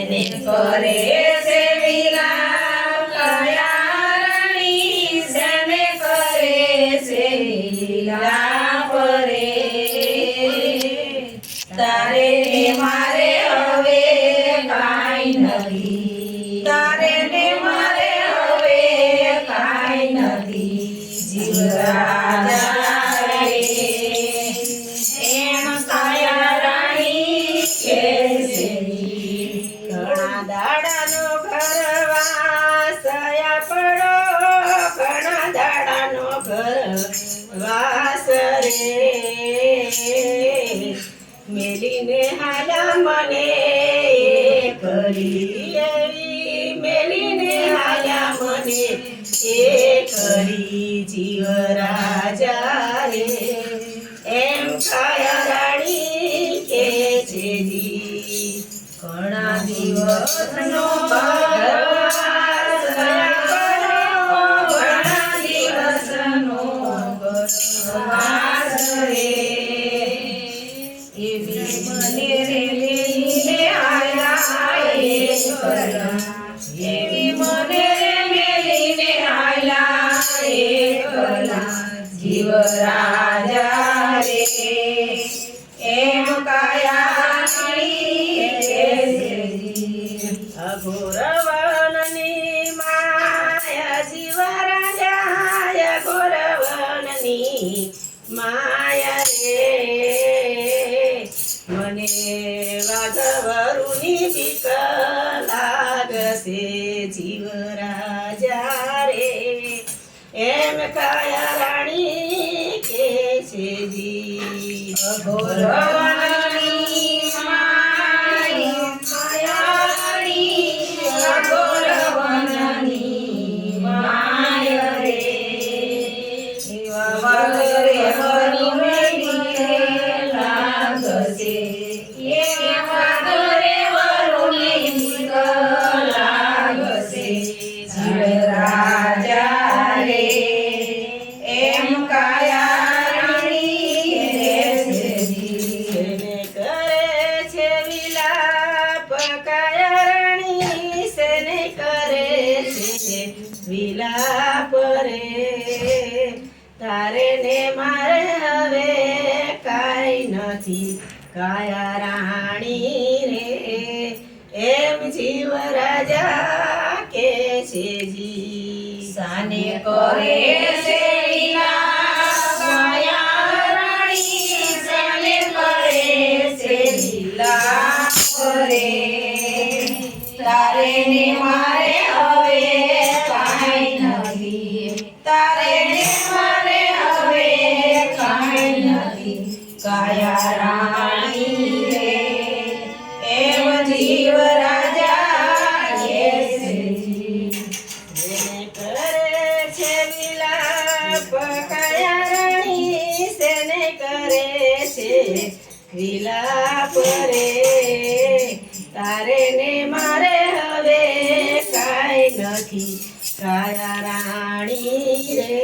જેને કરે છે વિલાપ કયા રાણી જેને કરે છે વિલાપ રે તારે ને મારે હવે કાંઈ નથી તારે ને મારે હવે કાંઈ નથી જીવ રાજા રે એમ કાયા રાણી કે છે ઘણા દાડાનો ઘરવાસ પડો ઘણા દાડાનો ઘરવાસ રે મેલીને હાલા મને કરી મેલીને હાલા મને કરી જીવ રાજા રે એમ કાયા રાણી કે છે જી ઘણા દિવસનો ઘરવાસ ઘણા દિવસનો ઘરવાસ રે એવી મને રે લઈને આયા એવી મને રે મેલીને આયા જીવ રાજા રે એમ કાયા અઘોરવનની માયા જીવ રાજા અઘોરવનની માયા રે મને વાઘવરુની બીક લાગશે જીવ રાજા રે એમ કાયા રાણી કે છે જી અઘોરવનની માયા રાણી અઘોરવનની માયા રે એવા વાઘરે વરુને બીક લાગશે એવા વાઘરે વરુને બીક લાગશે જીવ રાજા રે એમ કાયા રાણી જેને કરે છે વિલાપ કાયા રાણી સેને કરે છે વિલાપ રે તારે ને મારે હવે કાંઈ નથી કાયા રાણી રે એમ જીવ રાજા કે છે જી સાને કરે છે વિલાપ કાયા રાણી સાને કરે છે વિલાપ રે તારે ને મારે હવે કાંઈ નથી તારે ને મારે હવે કાંઈ નથી કાયા રાણી રે એમ જીવ રાજા કે છે જેને કરે છે વિલાપ કાયા રાણી સેને કરે છે વિલાપ રે તારે ને મારે હવે કાંઈ નથી કાયા રાણી રે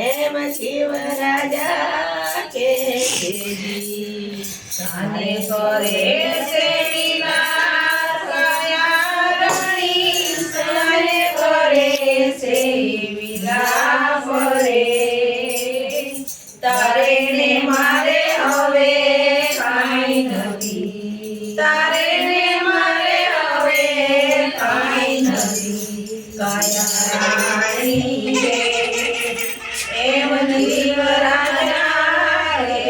એમ જીવ રાજા કે છે જી સાને કરે છે વિલાપ કાયા રાણી સાને કરે છે વિલાપ રે તારે ને મારે હવે કાંઈ નથી તારે ને મારે હવે કાંઈ નથી કાયા રાણી રે એમ જીવ રાજા રે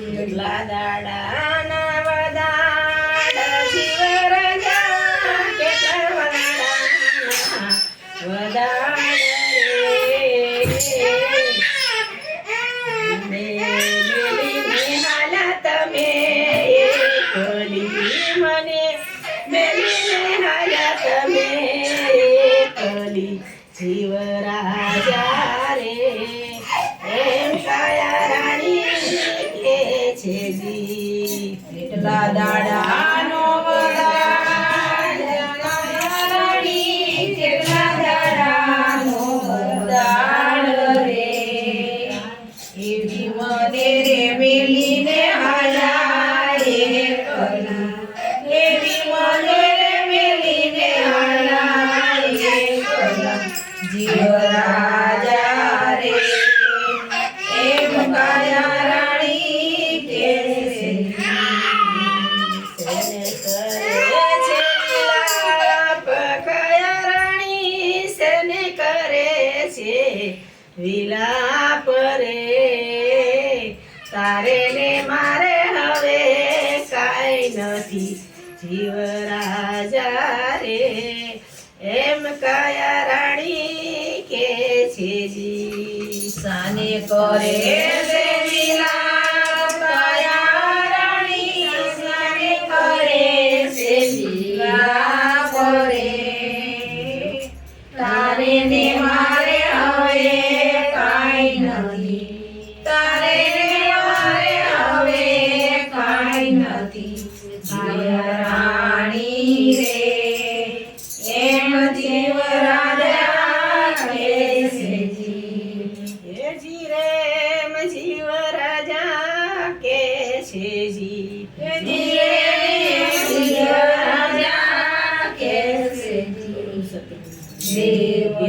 કેટલા દાડાના વદાડા જીવ રાજા કેટલા વદાડા વદાડા રે મેલીને હાલા તમે એકલી મને મેલીને હાલા તમે એકલી જીવ રાજા રે એમ કાયા રાણી કે છે જી કેટલા દાડાનો કાયા રાણી કેટલા દાડાનો વરદાન રે એવી મને રે મેલીને હાલા એકલી વિલાપ રે તારે ને મારે હવે કાંઈ નથી જીવ રાજા રે એમ કાયા રાણી કે છે જી સાને કરે છે વિલાપ કાયા રાણી સાને કરે છે વિલાપ રે તારે ને મારે હવે કાંઈ નથી તારે ને મારે હવે કાંઈ નથી જીવ રાણી રે એમ જીવ રાજા કહે છે જી હે જી રેમ જીવ રાજા કે છે જી જીવ રાજા કહે છે જી દેવ